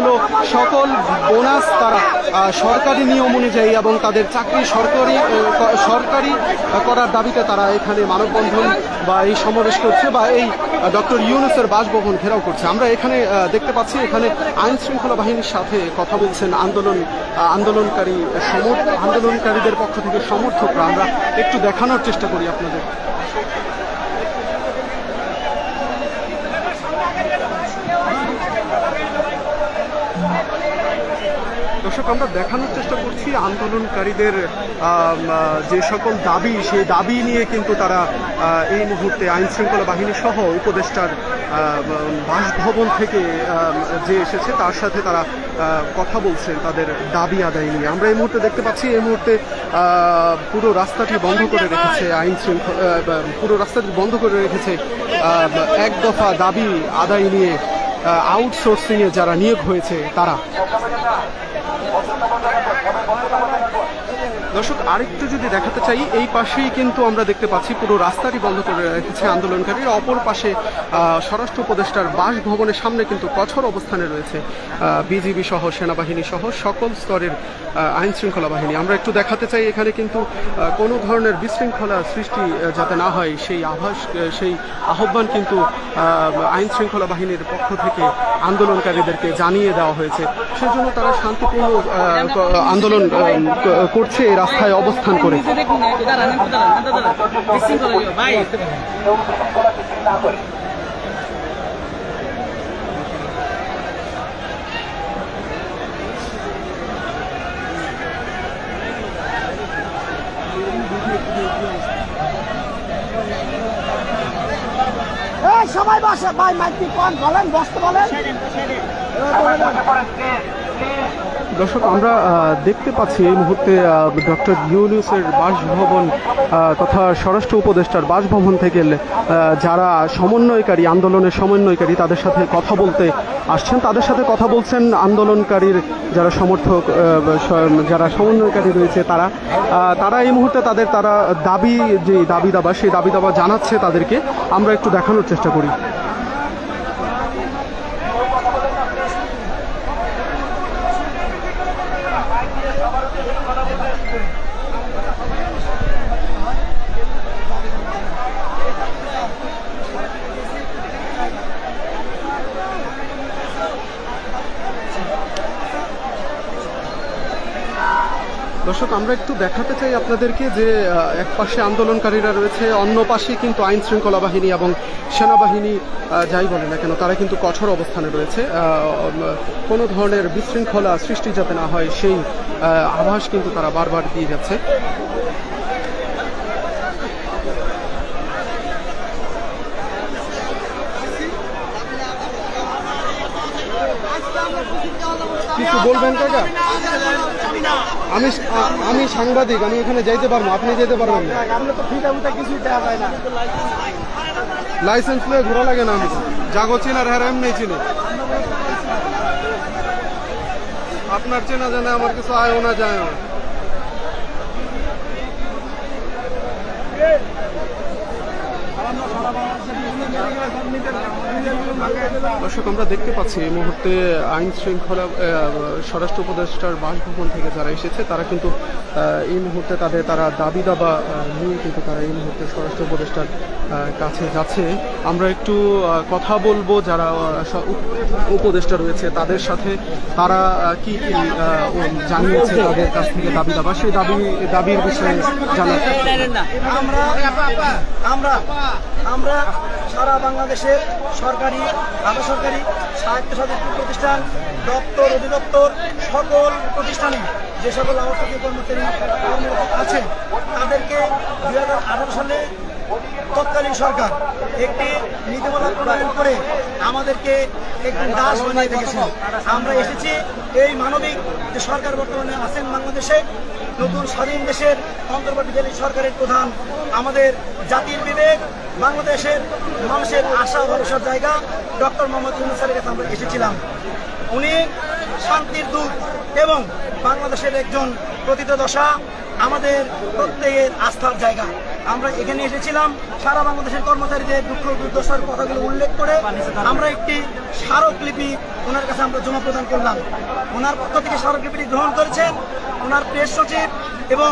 হলো সকল বোনাস তারা সরকারি নিয়ম অনুযায়ী এবং তাদের চাকরি সরকারি করার দাবিতে তারা এখানে মানববন্ধন বা এই সমাবেশ করছে বা এই ডক্টর ইউনূসের বাসভবন ঘেরাও করছে। আমরা এখানে দেখতে পাচ্ছি এখানে আইন শৃঙ্খলা বাহিনীর সাথে কথা বলছেন আন্দোলনকারীদের পক্ষ থেকে সমর্থকরা। আমরা একটু দেখানোর চেষ্টা করি আপনাদের। দর্শক, আমরা দেখানোর চেষ্টা করছি আন্দোলনকারীদের যে সকল দাবি, সেই দাবি নিয়ে কিন্তু তারা এই মুহূর্তে আইন শৃঙ্খলা বাহিনী সহ উপদেষ্টার বাসভবন থেকে যে এসেছে তার সাথে তারা কথা বলছেন তাদের দাবি আদায় নিয়ে। আমরা এই মুহূর্তে দেখতে পাচ্ছি এই মুহূর্তে পুরো রাস্তাটি বন্ধ করে রেখেছে এক দফা দাবি আদায় নিয়ে আউটসোর্সিংয়ে যারা নিয়োগ হয়েছে তারা। দর্শক, আরেকটু যদি দেখাতে চাই, এই পাশেই কিন্তু আমরা দেখতে পাচ্ছি পুরো রাস্তাটি বন্ধ করে রেখেছে আন্দোলনকারীরা। অপর পাশে স্বরাষ্ট্র উপদেষ্টার বাসভবনের সামনে কিন্তু কঠোর অবস্থানে রয়েছে বিজিবি সহ সেনাবাহিনী সহ সকল স্তরের আইন শৃঙ্খলা বাহিনী। আমরা একটু দেখাতে চাই এখানে কিন্তু কোনো ধরনের বিশৃঙ্খলা সৃষ্টি যাতে না হয় সেই আহ্বান কিন্তু আইন শৃঙ্খলা বাহিনীর পক্ষ থেকে আন্দোলনকারীদেরকে জানিয়ে দেওয়া হয়েছে। সেজন্য তারা শান্তিপূর্ণ আন্দোলন করছে রাস্তায় অবস্থান করে। সবাই বসে ভাই, মাইকি কোন বলেন, বসতে বলেন। দর্শক, আমরা দেখতে পাচ্ছি এই মুহূর্তে ডক্টর ইউনূসের বাসভবন তথা স্বরাষ্ট্র উপদেষ্টার বাসভবন থেকে যারা আন্দোলনের সমন্বয়কারী তাদের সাথে কথা বলতে আসছেন, তাদের সাথে কথা বলছেন আন্দোলনকারীর যারা সমর্থক, যারা সমন্বয়কারী রয়েছে তারা এই মুহূর্তে তারা সেই দাবি দাবা জানাচ্ছে তাদেরকে। আমরা একটু দেখানোর চেষ্টা করি। দর্শক, আমরা একটু দেখাতে চাই আপনাদেরকে যে এক পাশে আন্দোলনকারীরা রয়েছে, অন্য পাশে কিন্তু আইন শৃঙ্খলা বাহিনী এবং সেনাবাহিনী যাই বলে না কেন তারা কিন্তু কঠোর অবস্থানে রয়েছে। কোনো ধরনের বিশৃঙ্খলা সৃষ্টি যাতে না হয় সেই আভাস কিন্তু তারা বারবার দিয়ে যাচ্ছে। কিছু বলবেন কাকা? আমি সাংবাদিক, আমি এখানে যাইতে পারবো, আপনি যেতে পারবেন না। লাইসেন্স নিয়ে ঘোরা লাগে না। আমি জাগো চিনার হ্যাঁ এমনি চিনি, আপনার চেনা জানা আমার কিছু আয়ও না যায় না। দর্শক, আমরা দেখতে পাচ্ছি এই মুহূর্তে আইন শৃঙ্খলা স্বরাষ্ট্র উপদেষ্টার বাসভবন থেকে যারা এসেছে তারা কিন্তু এই মুহূর্তে তারা দাবি দাবা নিয়ে কিন্তু তারা এই মুহূর্তে স্বরাষ্ট্র উপদেষ্টার কাছে যাচ্ছে। আমরা একটু কথা বলবো যারা উপদেষ্টা রয়েছে তাদের সাথে, তারা কি কি জানিয়েছে তাদের কাছ থেকে দাবি দাবা, সেই দাবির বিষয়ে জানাতে। আমরা সারা বাংলাদেশের সরকারি, আধা সরকারি, স্বায়ত্তশাসিত প্রতিষ্ঠান, দপ্তর, অধিদপ্তর সকল প্রতিষ্ঠানে যে সকল আবাসিক কর্মচারী আছে তাদেরকে 2018 সালে তৎকালীন সরকার একটি নীতিমালা প্রণয়ন করে আমাদেরকে একটি দাস বানিয়ে রেখেছিল। আমরা এসেছি এই মানবিক যে সরকার বর্তমানে আছেন বাংলাদেশে, নতুন স্বাধীন দেশের অন্তর্বর্তীকালীন সরকারের প্রধান, আমাদের জাতির বিবেক, বাংলাদেশের মানুষের আশা ভরসার জায়গা ডক্টর মোহাম্মদ ইউনূস স্যারের কাছে আমরা এসেছিলাম। উনি শান্তির দূত এবং বাংলাদেশের একজন প্রথিতযশা, আমাদের প্রত্যেকের আস্থার জায়গা। আমরা এখানে এসেছিলাম সারা বাংলাদেশের কর্মচারীদের দুঃখ দুর্দশার কথাগুলো উল্লেখ করে আমরা একটি স্মারকলিপি ওনার কাছে আমরা জমা প্রদান করলাম। ওনার পক্ষ থেকে স্মারকলিপিটি গ্রহণ করেছেন ওনার প্রেস সচিব এবং